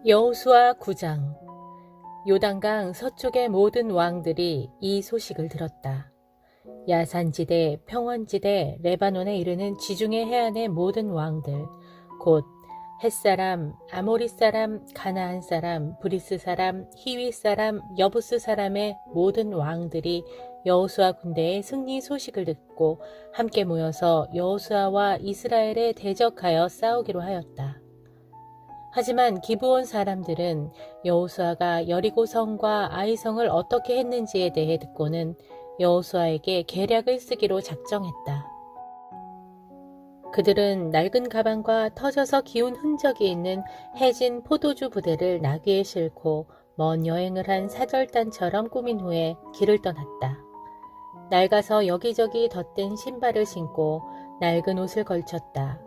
여호수아 9장. 요단강 서쪽의 모든 왕들이 이 소식을 들었다. 야산지대, 평원지대, 레바논에 이르는 지중해 해안의 모든 왕들, 곧 헷사람, 아모리 사람, 가나안 사람, 브리스 사람, 히위 사람, 여부스 사람의 모든 왕들이 여호수아 군대의 승리 소식을 듣고 함께 모여서 여호수아와 이스라엘에 대적하여 싸우기로 하였다. 하지만 기브온 사람들은 여호수아가 여리고성과 아이성을 어떻게 했는지에 대해 듣고는 여호수아에게 계략을 쓰기로 작정했다. 그들은 낡은 가방과 터져서 기운 흔적이 있는 해진 포도주 부대를 나귀에 싣고 먼 여행을 한 사절단처럼 꾸민 후에 길을 떠났다. 낡아서 여기저기 덧댄 신발을 신고 낡은 옷을 걸쳤다.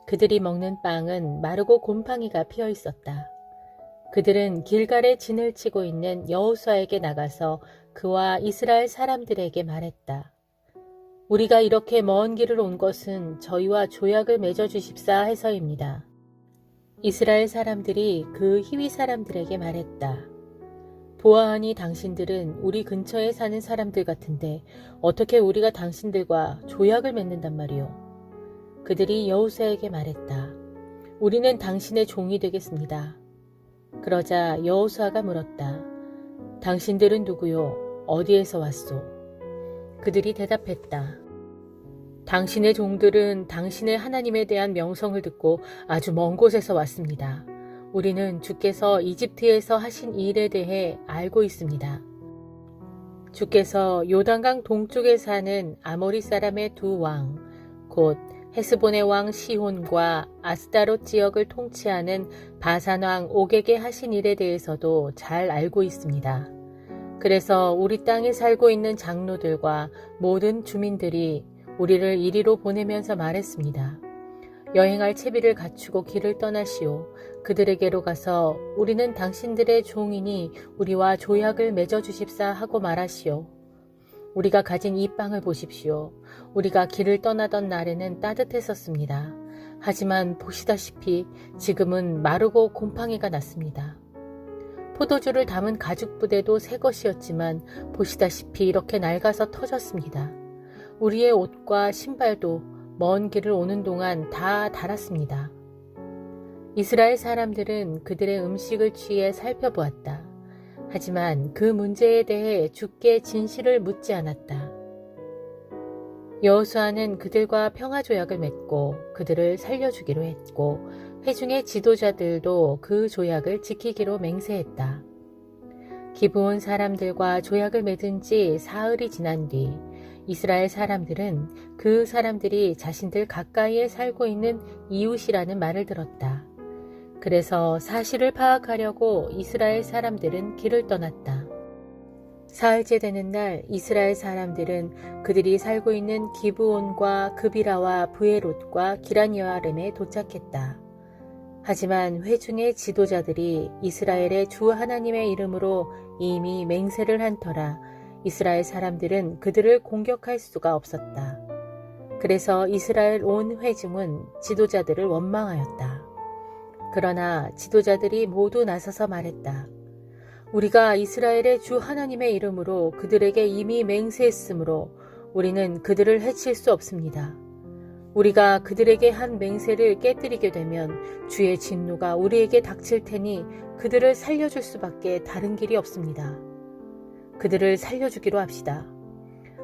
그들이 먹는 빵은 마르고 곰팡이가 피어 있었다. 그들은 길갈에 진을 치고 있는 여호수아에게 나가서 그와 이스라엘 사람들에게 말했다. 우리가 이렇게 먼 길을 온 것은 저희와 조약을 맺어 주십사 해서입니다. 이스라엘 사람들이 그 히위 사람들에게 말했다. 보아하니 당신들은 우리 근처에 사는 사람들 같은데 어떻게 우리가 당신들과 조약을 맺는단 말이오. 그들이 여호수아에게 말했다. 우리는 당신의 종이 되겠습니다. 그러자 여호수아가 물었다. 당신들은 누구요? 어디에서 왔소? 그들이 대답했다. 당신의 종들은 당신의 하나님에 대한 명성을 듣고 아주 먼 곳에서 왔습니다. 우리는 주께서 이집트에서 하신 일에 대해 알고 있습니다. 주께서 요단강 동쪽에 사는 아모리 사람의 두 왕, 곧 헤스본의 왕 시혼과 아스다롯 지역을 통치하는 바산 왕 옥에게 하신 일에 대해서도 잘 알고 있습니다. 그래서 우리 땅에 살고 있는 장로들과 모든 주민들이 우리를 이리로 보내면서 말했습니다. 여행할 채비를 갖추고 길을 떠나시오. 그들에게로 가서 우리는 당신들의 종이니 우리와 조약을 맺어 주십사 하고 말하시오. 우리가 가진 이 빵을 보십시오. 우리가 길을 떠나던 날에는 따뜻했었습니다. 하지만 보시다시피 지금은 마르고 곰팡이가 났습니다. 포도주를 담은 가죽 부대도 새 것이었지만 보시다시피 이렇게 낡아서 터졌습니다. 우리의 옷과 신발도 먼 길을 오는 동안 다 닳았습니다. 이스라엘 사람들은 그들의 음식을 취해 살펴보았다. 하지만 그 문제에 대해 주께 진실을 묻지 않았다. 여호수아는 그들과 평화조약을 맺고 그들을 살려주기로 했고 회중의 지도자들도 그 조약을 지키기로 맹세했다. 기브온 사람들과 조약을 맺은 지 사흘이 지난 뒤 이스라엘 사람들은 그 사람들이 자신들 가까이에 살고 있는 이웃이라는 말을 들었다. 그래서 사실을 파악하려고 이스라엘 사람들은 길을 떠났다. 사흘째 되는 날 이스라엘 사람들은 그들이 살고 있는 기브온과 그비라와 브에롯과 기란여아름에 도착했다. 하지만 회중의 지도자들이 이스라엘의 주 하나님의 이름으로 이미 맹세를 한 터라 이스라엘 사람들은 그들을 공격할 수가 없었다. 그래서 이스라엘 온 회중은 지도자들을 원망하였다. 그러나 지도자들이 모두 나서서 말했다. 우리가 이스라엘의 주 하나님의 이름으로 그들에게 이미 맹세했으므로 우리는 그들을 해칠 수 없습니다. 우리가 그들에게 한 맹세를 깨뜨리게 되면 주의 진노가 우리에게 닥칠 테니 그들을 살려줄 수밖에 다른 길이 없습니다. 그들을 살려주기로 합시다.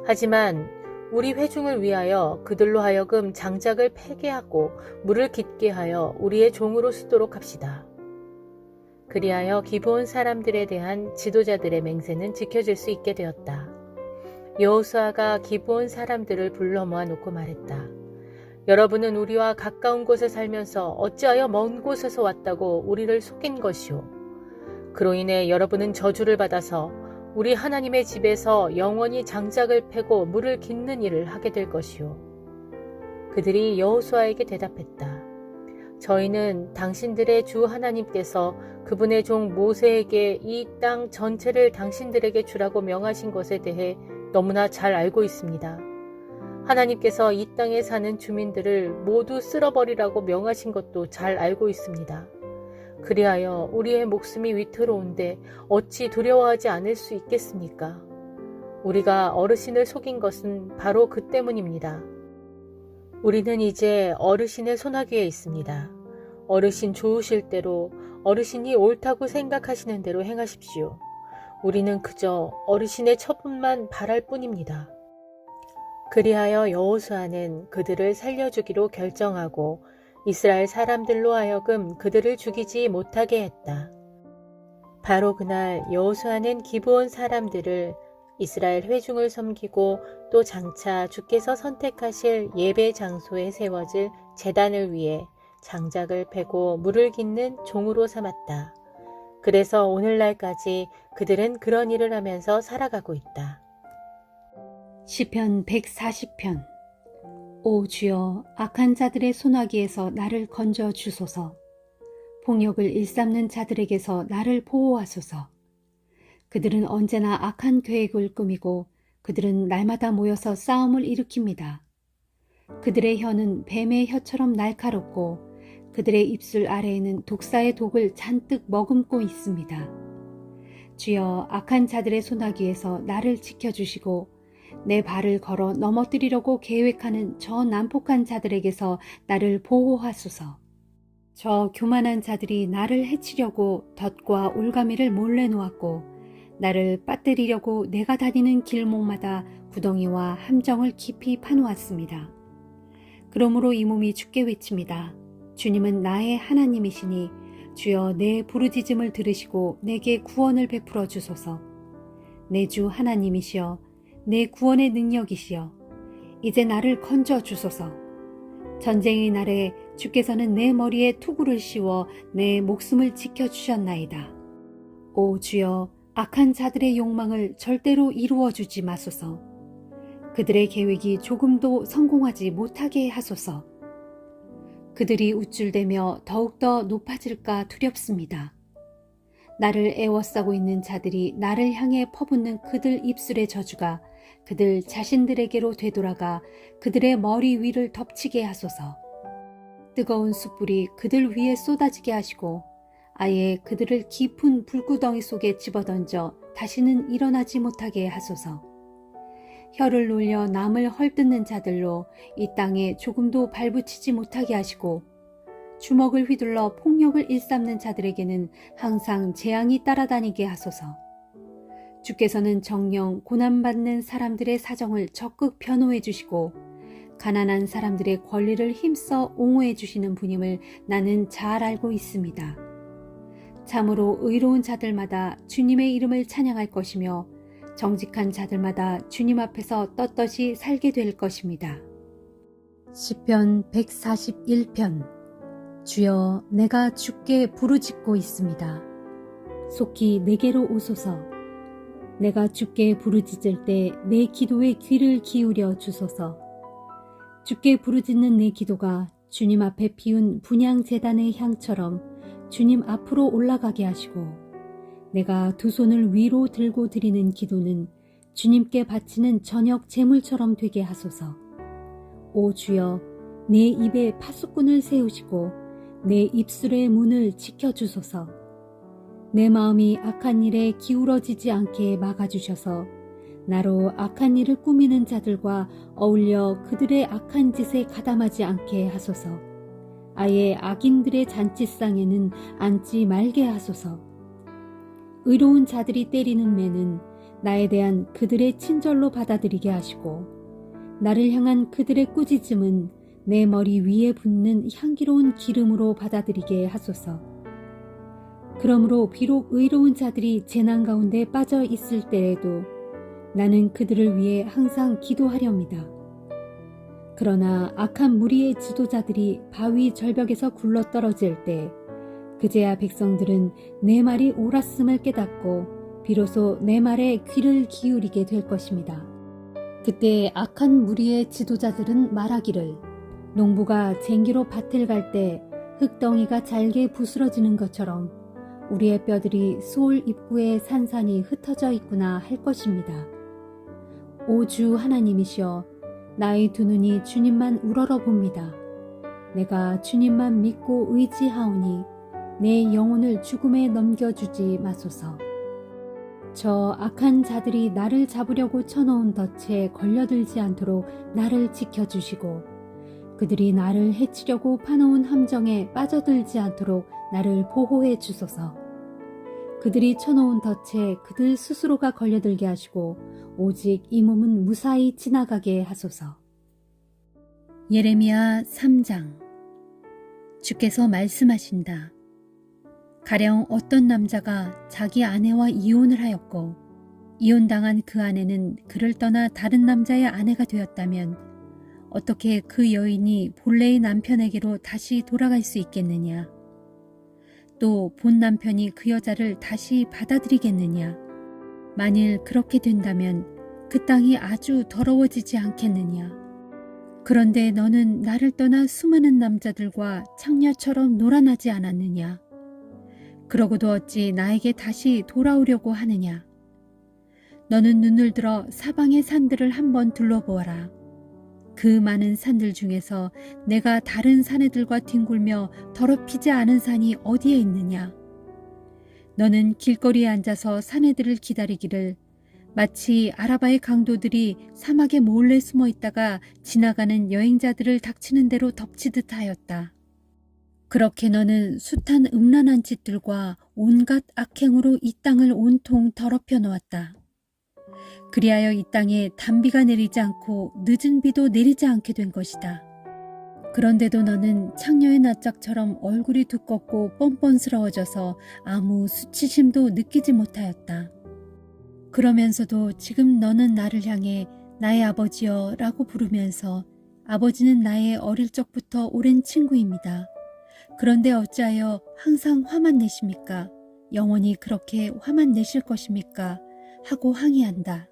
하지만 우리 회중을 위하여 그들로 하여금 장작을 패게 하고 물을 깊게 하여 우리의 종으로 쓰도록 합시다. 그리하여 기브온 사람들에 대한 지도자들의 맹세는 지켜질 수 있게 되었다. 여호수아가 기브온 사람들을 불러 모아놓고 말했다. 여러분은 우리와 가까운 곳에 살면서 어찌하여 먼 곳에서 왔다고 우리를 속인 것이오. 그로 인해 여러분은 저주를 받아서 우리 하나님의 집에서 영원히 장작을 패고 물을 깃는 일을 하게 될 것이오. 그들이 여호수아에게 대답했다. 저희는 당신들의 주 하나님께서 그분의 종 모세에게 이 땅 전체를 당신들에게 주라고 명하신 것에 대해 너무나 잘 알고 있습니다. 하나님께서 이 땅에 사는 주민들을 모두 쓸어버리라고 명하신 것도 잘 알고 있습니다. 그리하여 우리의 목숨이 위태로운데 어찌 두려워하지 않을 수 있겠습니까? 우리가 어르신을 속인 것은 바로 그 때문입니다. 우리는 이제 어르신의 손아귀에 있습니다. 어르신 좋으실 대로, 어르신이 옳다고 생각하시는 대로 행하십시오. 우리는 그저 어르신의 처분만 바랄 뿐입니다. 그리하여 여호수아는 그들을 살려주기로 결정하고 이스라엘 사람들로 하여금 그들을 죽이지 못하게 했다. 바로 그날 여호수아는 기브온 사람들을 이스라엘 회중을 섬기고 또 장차 주께서 선택하실 예배 장소에 세워질 제단을 위해 장작을 패고 물을 깃는 종으로 삼았다. 그래서 오늘날까지 그들은 그런 일을 하면서 살아가고 있다. 시편 140편. 오 주여, 악한 자들의 손아귀에서 나를 건져 주소서. 폭력을 일삼는 자들에게서 나를 보호하소서. 그들은 언제나 악한 계획을 꾸미고 그들은 날마다 모여서 싸움을 일으킵니다. 그들의 혀는 뱀의 혀처럼 날카롭고 그들의 입술 아래에는 독사의 독을 잔뜩 머금고 있습니다. 주여, 악한 자들의 손아귀에서 나를 지켜주시고 내 발을 걸어 넘어뜨리려고 계획하는 저 난폭한 자들에게서 나를 보호하소서. 저 교만한 자들이 나를 해치려고 덫과 올가미를 몰래 놓았고 나를 빠뜨리려고 내가 다니는 길목마다 구덩이와 함정을 깊이 파놓았습니다. 그러므로 이 몸이 주께 외칩니다. 주님은 나의 하나님이시니 주여, 내 부르짖음을 들으시고 내게 구원을 베풀어 주소서. 내 주 하나님이시여, 내 구원의 능력이시여, 이제 나를 건져 주소서. 전쟁의 날에 주께서는 내 머리에 투구를 씌워 내 목숨을 지켜주셨나이다. 오 주여, 악한 자들의 욕망을 절대로 이루어주지 마소서. 그들의 계획이 조금도 성공하지 못하게 하소서. 그들이 우쭐대며 더욱더 높아질까 두렵습니다. 나를 애워싸고 있는 자들이 나를 향해 퍼붓는 그들 입술의 저주가 그들 자신들에게로 되돌아가 그들의 머리 위를 덮치게 하소서. 뜨거운 숯불이 그들 위에 쏟아지게 하시고 아예 그들을 깊은 불구덩이 속에 집어던져 다시는 일어나지 못하게 하소서. 혀를 놀려 남을 헐뜯는 자들로 이 땅에 조금도 발붙이지 못하게 하시고 주먹을 휘둘러 폭력을 일삼는 자들에게는 항상 재앙이 따라다니게 하소서. 주께서는 정령 고난받는 사람들의 사정을 적극 변호해 주시고 가난한 사람들의 권리를 힘써 옹호해 주시는 분임을 나는 잘 알고 있습니다. 참으로 의로운 자들마다 주님의 이름을 찬양할 것이며 정직한 자들마다 주님 앞에서 떳떳이 살게 될 것입니다. 시편 141편. 주여, 내가 주께 부르짖고 있습니다. 속히 내게로 오소서. 내가 주께 부르짖을 때 내 기도에 귀를 기울여 주소서. 주께 부르짖는 내 기도가 주님 앞에 피운 분향 제단의 향처럼 주님 앞으로 올라가게 하시고 내가 두 손을 위로 들고 드리는 기도는 주님께 바치는 저녁 제물처럼 되게 하소서. 오 주여, 내 입에 파수꾼을 세우시고 내 입술의 문을 지켜주소서. 내 마음이 악한 일에 기울어지지 않게 막아주셔서 나로 악한 일을 꾸미는 자들과 어울려 그들의 악한 짓에 가담하지 않게 하소서. 아예 악인들의 잔치상에는 앉지 말게 하소서. 의로운 자들이 때리는 매는 나에 대한 그들의 친절로 받아들이게 하시고 나를 향한 그들의 꾸짖음은 내 머리 위에 붓는 향기로운 기름으로 받아들이게 하소서. 그러므로 비록 의로운 자들이 재난 가운데 빠져 있을 때에도 나는 그들을 위해 항상 기도하렵니다. 그러나 악한 무리의 지도자들이 바위 절벽에서 굴러떨어질 때 그제야 백성들은 내 말이 옳았음을 깨닫고 비로소 내 말에 귀를 기울이게 될 것입니다. 그때 악한 무리의 지도자들은 말하기를 농부가 쟁기로 밭을 갈 때 흙덩이가 잘게 부스러지는 것처럼 우리의 뼈들이 수올 입구에 산산이 흩어져 있구나 할 것입니다. 오 주 하나님이시여, 나의 두 눈이 주님만 우러러 봅니다. 내가 주님만 믿고 의지하오니 내 영혼을 죽음에 넘겨주지 마소서. 저 악한 자들이 나를 잡으려고 쳐놓은 덫에 걸려들지 않도록 나를 지켜주시고 그들이 나를 해치려고 파놓은 함정에 빠져들지 않도록 나를 보호해 주소서. 그들이 쳐놓은 덫에 그들 스스로가 걸려들게 하시고 오직 이 몸은 무사히 지나가게 하소서. 예레미야 3장. 주께서 말씀하신다. 가령 어떤 남자가 자기 아내와 이혼을 하였고 이혼당한 그 아내는 그를 떠나 다른 남자의 아내가 되었다면 어떻게 그 여인이 본래의 남편에게로 다시 돌아갈 수 있겠느냐? 또 본 남편이 그 여자를 다시 받아들이겠느냐? 만일 그렇게 된다면 그 땅이 아주 더러워지지 않겠느냐? 그런데 너는 나를 떠나 수많은 남자들과 창녀처럼 놀아나지 않았느냐? 그러고도 어찌 나에게 다시 돌아오려고 하느냐? 너는 눈을 들어 사방의 산들을 한번 둘러보아라. 그 많은 산들 중에서 내가 다른 산애들과 뒹굴며 더럽히지 않은 산이 어디에 있느냐? 너는 길거리에 앉아서 산애들을 기다리기를 마치 아라바의 강도들이 사막에 몰래 숨어 있다가 지나가는 여행자들을 닥치는 대로 덮치듯 하였다. 그렇게 너는 숱한 음란한 짓들과 온갖 악행으로 이 땅을 온통 더럽혀 놓았다. 그리하여 이 땅에 단비가 내리지 않고 늦은 비도 내리지 않게 된 것이다. 그런데도 너는 창녀의 낯짝처럼 얼굴이 두껍고 뻔뻔스러워져서 아무 수치심도 느끼지 못하였다. 그러면서도 지금 너는 나를 향해 나의 아버지여 라고 부르면서 아버지는 나의 어릴 적부터 오랜 친구입니다. 그런데 어찌하여 항상 화만 내십니까? 영원히 그렇게 화만 내실 것입니까? 하고 항의한다.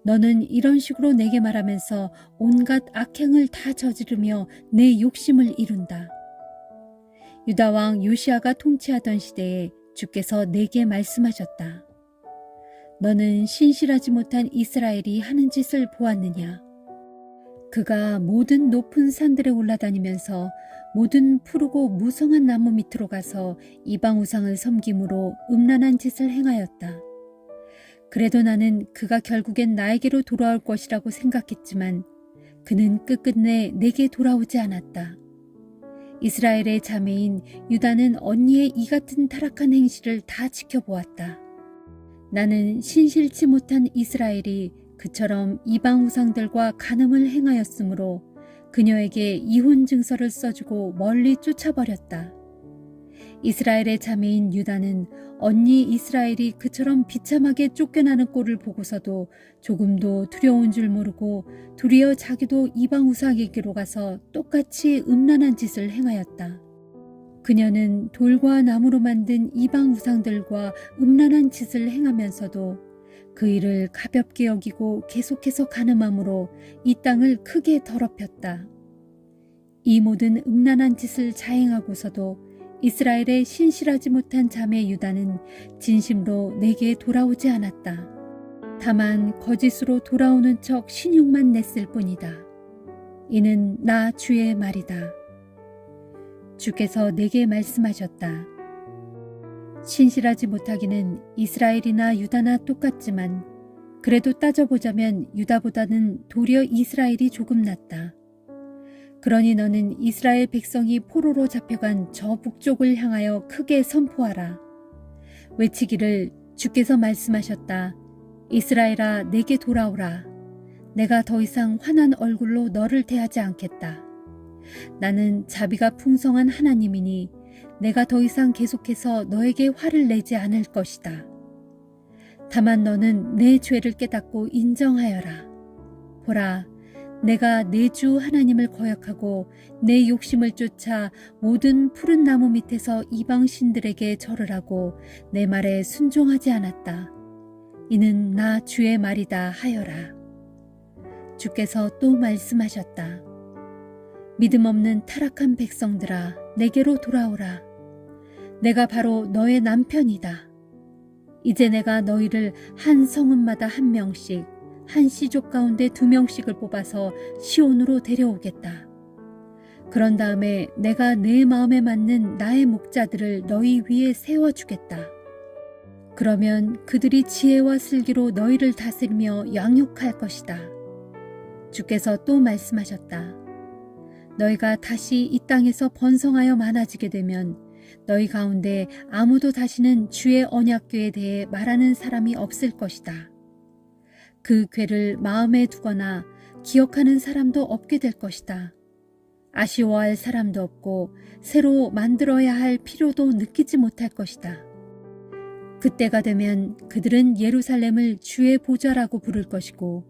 너는 이런 식으로 내게 말하면서 온갖 악행을 다 저지르며 내 욕심을 이룬다. 유다왕 요시아가 통치하던 시대에 주께서 내게 말씀하셨다. 너는 신실하지 못한 이스라엘이 하는 짓을 보았느냐? 그가 모든 높은 산들에 올라다니면서 모든 푸르고 무성한 나무 밑으로 가서 이방 우상을 섬김으로 음란한 짓을 행하였다. 그래도 나는 그가 결국엔 나에게로 돌아올 것이라고 생각했지만 그는 끝끝내 내게 돌아오지 않았다. 이스라엘의 자매인 유다는 언니의 이 같은 타락한 행실을 다 지켜보았다. 나는 신실치 못한 이스라엘이 그처럼 이방 우상들과 간음을 행하였으므로 그녀에게 이혼 증서를 써주고 멀리 쫓아버렸다. 이스라엘의 자매인 유다는 언니 이스라엘이 그처럼 비참하게 쫓겨나는 꼴을 보고서도 조금도 두려운 줄 모르고 도리어 자기도 이방 우상에게로 가서 똑같이 음란한 짓을 행하였다. 그녀는 돌과 나무로 만든 이방 우상들과 음란한 짓을 행하면서도 그 일을 가볍게 여기고 계속해서 간음함으로 이 땅을 크게 더럽혔다. 이 모든 음란한 짓을 자행하고서도 이스라엘의 신실하지 못한 자매 유다는 진심으로 내게 돌아오지 않았다. 다만 거짓으로 돌아오는 척 신용만 냈을 뿐이다. 이는 나 주의 말이다. 주께서 내게 말씀하셨다. 신실하지 못하기는 이스라엘이나 유다나 똑같지만 그래도 따져보자면 유다보다는 도리어 이스라엘이 조금 낫다. 그러니 너는 이스라엘 백성이 포로로 잡혀간 저 북쪽을 향하여 크게 선포하라. 외치기를 주께서 말씀하셨다. 이스라엘아 내게 돌아오라. 내가 더 이상 환한 얼굴로 너를 대하지 않겠다. 나는 자비가 풍성한 하나님이니 내가 더 이상 계속해서 너에게 화를 내지 않을 것이다. 다만 너는 내 죄를 깨닫고 인정하여라. 보라, 내가 내 주 하나님을 거역하고 내 욕심을 쫓아 모든 푸른 나무 밑에서 이방 신들에게 절을 하고 내 말에 순종하지 않았다. 이는 나 주의 말이다 하여라. 주께서 또 말씀하셨다. 믿음 없는 타락한 백성들아 내게로 돌아오라. 내가 바로 너의 남편이다. 이제 내가 너희를 한 성읍마다 한 명씩 한 시족 가운데 2명씩을 뽑아서 시온으로 데려오겠다. 그런 다음에 내가 내 마음에 맞는 나의 목자들을 너희 위에 세워주겠다. 그러면 그들이 지혜와 슬기로 너희를 다스리며 양육할 것이다. 주께서 또 말씀하셨다. 너희가 다시 이 땅에서 번성하여 많아지게 되면 너희 가운데 아무도 다시는 주의 언약궤에 대해 말하는 사람이 없을 것이다. 그 궤를 마음에 두거나 기억하는 사람도 없게 될 것이다. 아쉬워할 사람도 없고 새로 만들어야 할 필요도 느끼지 못할 것이다. 그때가 되면 그들은 예루살렘을 주의 보좌라고 부를 것이고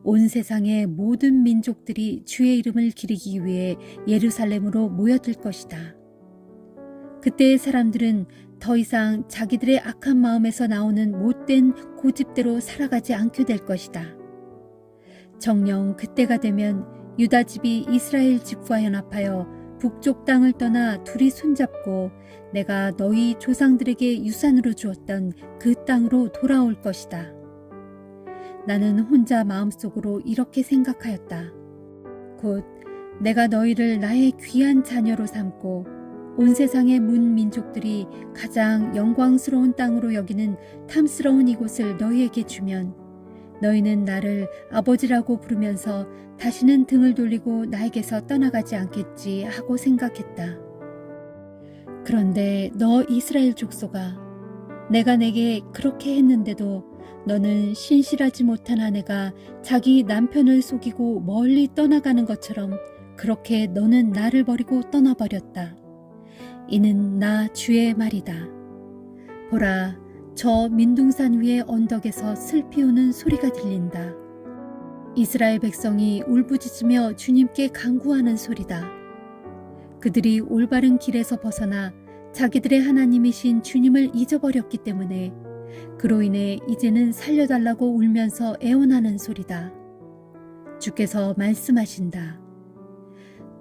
온 세상의 모든 민족들이 주의 이름을 기리기 위해 예루살렘으로 모여들 것이다. 그때의 사람들은 더 이상 자기들의 악한 마음에서 나오는 못된 고집대로 살아가지 않게 될 것이다. 정녕 그때가 되면 유다 집이 이스라엘 집과 연합하여 북쪽 땅을 떠나 둘이 손잡고 내가 너희 조상들에게 유산으로 주었던 그 땅으로 돌아올 것이다. 나는 혼자 마음속으로 이렇게 생각하였다. 곧 내가 너희를 나의 귀한 자녀로 삼고 온 세상의 문민족들이 가장 영광스러운 땅으로 여기는 탐스러운 이곳을 너희에게 주면 너희는 나를 아버지라고 부르면서 다시는 등을 돌리고 나에게서 떠나가지 않겠지 하고 생각했다. 그런데 너 이스라엘 족속아, 내가 내게 그렇게 했는데도 너는 신실하지 못한 아내가 자기 남편을 속이고 멀리 떠나가는 것처럼 그렇게 너는 나를 버리고 떠나버렸다. 이는 나 주의 말이다. 보라, 저 민둥산 위의 언덕에서 슬피 우는 소리가 들린다. 이스라엘 백성이 울부짖으며 주님께 간구하는 소리다. 그들이 올바른 길에서 벗어나 자기들의 하나님이신 주님을 잊어버렸기 때문에 그로 인해 이제는 살려달라고 울면서 애원하는 소리다. 주께서 말씀하신다.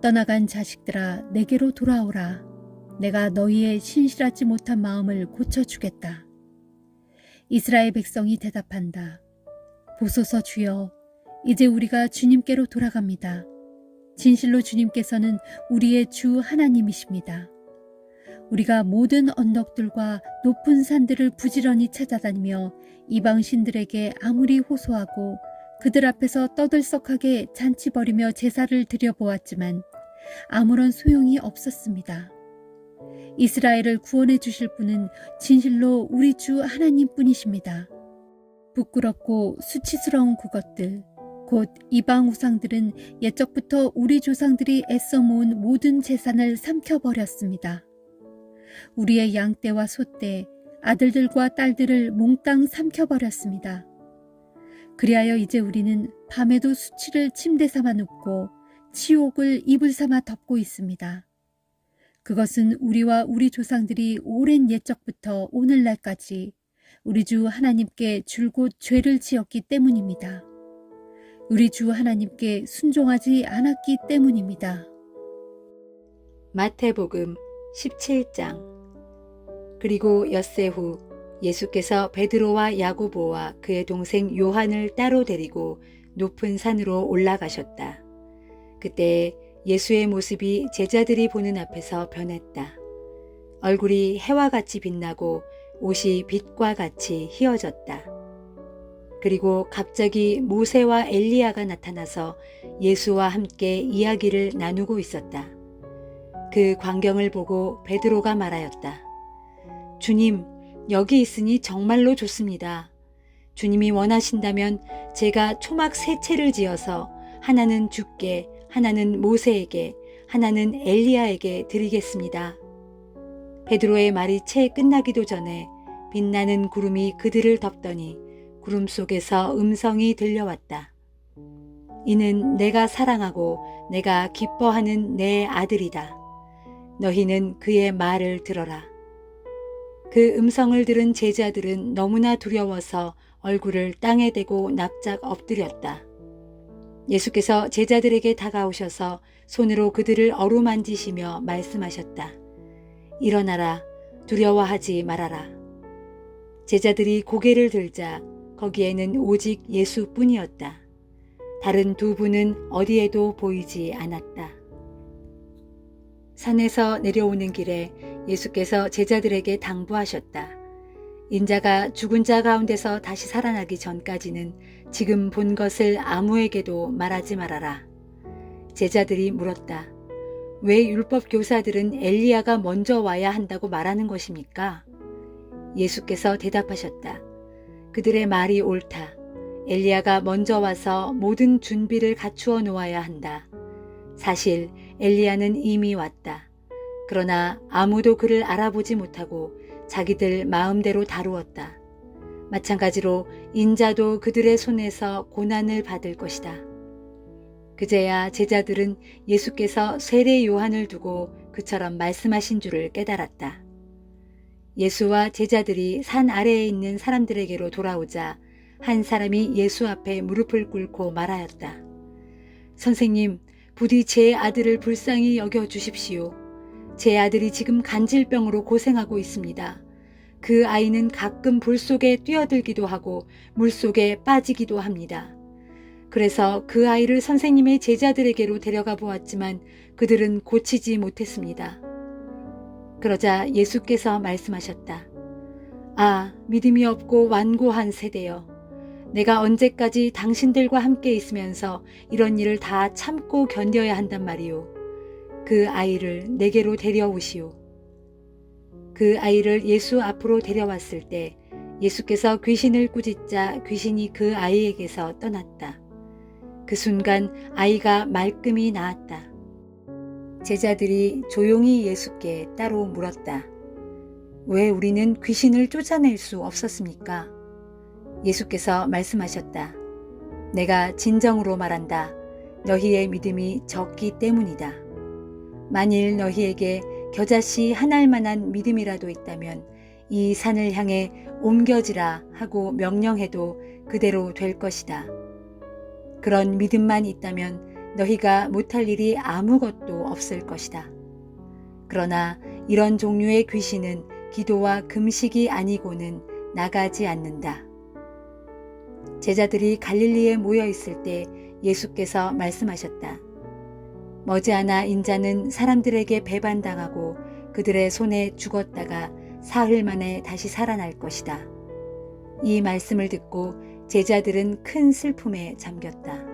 떠나간 자식들아, 내게로 돌아오라. 내가 너희의 신실하지 못한 마음을 고쳐주겠다. 이스라엘 백성이 대답한다. 보소서 주여, 이제 우리가 주님께로 돌아갑니다. 진실로 주님께서는 우리의 주 하나님이십니다. 우리가 모든 언덕들과 높은 산들을 부지런히 찾아다니며 이방신들에게 아무리 호소하고 그들 앞에서 떠들썩하게 잔치 벌이며 제사를 드려보았지만 아무런 소용이 없었습니다. 이스라엘을 구원해 주실 분은 진실로 우리 주 하나님뿐이십니다. 부끄럽고 수치스러운 그것들, 곧 이방 우상들은 옛적부터 우리 조상들이 애써 모은 모든 재산을 삼켜버렸습니다. 우리의 양떼와 소떼, 아들들과 딸들을 몽땅 삼켜버렸습니다. 그리하여 이제 우리는 밤에도 수치를 침대 삼아 눕고 치욕을 이불 삼아 덮고 있습니다. 그것은 우리와 우리 조상들이 오랜 옛적부터 오늘날까지 우리 주 하나님께 줄곧 죄를 지었기 때문입니다. 우리 주 하나님께 순종하지 않았기 때문입니다. 마태복음 17장. 그리고 엿새 후 예수께서 베드로와 야고보와 그의 동생 요한을 따로 데리고 높은 산으로 올라가셨다. 그때 예수의 모습이 제자들이 보는 앞에서 변했다. 얼굴이 해와 같이 빛나고 옷이 빛과 같이 희어졌다. 그리고 갑자기 모세와 엘리야가 나타나서 예수와 함께 이야기를 나누고 있었다. 그 광경을 보고 베드로가 말하였다. 주님, 여기 있으니 정말로 좋습니다. 주님이 원하신다면 제가 초막 세 채를 지어서 하나는 주께, 하나는 모세에게, 하나는 엘리야에게 드리겠습니다. 베드로의 말이 채 끝나기도 전에 빛나는 구름이 그들을 덮더니 구름 속에서 음성이 들려왔다. 이는 내가 사랑하고 내가 기뻐하는 내 아들이다. 너희는 그의 말을 들어라. 그 음성을 들은 제자들은 너무나 두려워서 얼굴을 땅에 대고 납작 엎드렸다. 예수께서 제자들에게 다가오셔서 손으로 그들을 어루만지시며 말씀하셨다. 일어나라, 두려워하지 말아라. 제자들이 고개를 들자 거기에는 오직 예수뿐이었다. 다른 두 분은 어디에도 보이지 않았다. 산에서 내려오는 길에 예수께서 제자들에게 당부하셨다. 인자가 죽은 자 가운데서 다시 살아나기 전까지는 지금 본 것을 아무에게도 말하지 말아라. 제자들이 물었다. 왜 율법 교사들은 엘리야가 먼저 와야 한다고 말하는 것입니까? 예수께서 대답하셨다. 그들의 말이 옳다. 엘리야가 먼저 와서 모든 준비를 갖추어 놓아야 한다. 사실 엘리야는 이미 왔다. 그러나 아무도 그를 알아보지 못하고 자기들 마음대로 다루었다. 마찬가지로 인자도 그들의 손에서 고난을 받을 것이다. 그제야 제자들은 예수께서 세례 요한을 두고 그처럼 말씀하신 줄을 깨달았다. 예수와 제자들이 산 아래에 있는 사람들에게로 돌아오자 한 사람이 예수 앞에 무릎을 꿇고 말하였다. 선생님, 부디 제 아들을 불쌍히 여겨 주십시오. 제 아들이 지금 간질병으로 고생하고 있습니다. 그 아이는 가끔 불 속에 뛰어들기도 하고 물 속에 빠지기도 합니다. 그래서 그 아이를 선생님의 제자들에게로 데려가 보았지만 그들은 고치지 못했습니다. 그러자 예수께서 말씀하셨다. 아, 믿음이 없고 완고한 세대여. 내가 언제까지 당신들과 함께 있으면서 이런 일을 다 참고 견뎌야 한단 말이오. 그 아이를 내게로 데려오시오. 그 아이를 예수 앞으로 데려왔을 때 예수께서 귀신을 꾸짖자 귀신이 그 아이에게서 떠났다. 그 순간 아이가 말끔히 나았다. 제자들이 조용히 예수께 따로 물었다. 왜 우리는 귀신을 쫓아낼 수 없었습니까? 예수께서 말씀하셨다. 내가 진정으로 말한다. 너희의 믿음이 적기 때문이다. 만일 너희에게 겨자씨 한 알만한 믿음이라도 있다면 이 산을 향해 옮겨지라 하고 명령해도 그대로 될 것이다. 그런 믿음만 있다면 너희가 못할 일이 아무것도 없을 것이다. 그러나 이런 종류의 귀신은 기도와 금식이 아니고는 나가지 않는다. 제자들이 갈릴리에 모여 있을 때 예수께서 말씀하셨다. 머지않아 인자는 사람들에게 배반당하고 그들의 손에 죽었다가 사흘 만에 다시 살아날 것이다. 이 말씀을 듣고 제자들은 큰 슬픔에 잠겼다.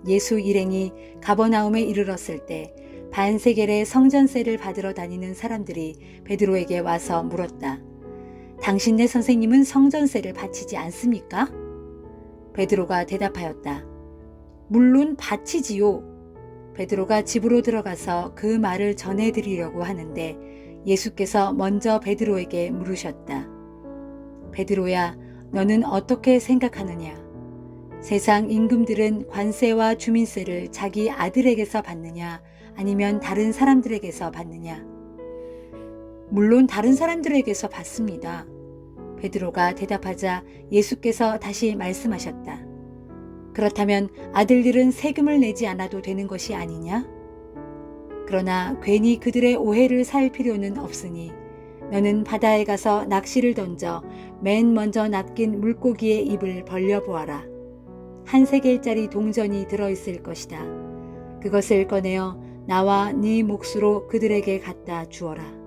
예수 일행이 가버나움에 이르렀을 때 반세겔의 성전세를 받으러 다니는 사람들이 베드로에게 와서 물었다. 당신네 선생님은 성전세를 바치지 않습니까? 베드로가 대답하였다. 물론 바치지요. 베드로가 집으로 들어가서 그 말을 전해드리려고 하는데 예수께서 먼저 베드로에게 물으셨다. 베드로야, 너는 어떻게 생각하느냐? 세상 임금들은 관세와 주민세를 자기 아들에게서 받느냐 아니면 다른 사람들에게서 받느냐? 물론 다른 사람들에게서 받습니다. 베드로가 대답하자 예수께서 다시 말씀하셨다. 그렇다면 아들들은 세금을 내지 않아도 되는 것이 아니냐? 그러나 괜히 그들의 오해를 살 필요는 없으니 너는 바다에 가서 낚시를 던져 맨 먼저 낚인 물고기의 입을 벌려보아라. 한 세겔짜리 동전이 들어있을 것이다. 그것을 꺼내어 나와 네 몫으로 그들에게 갖다 주어라.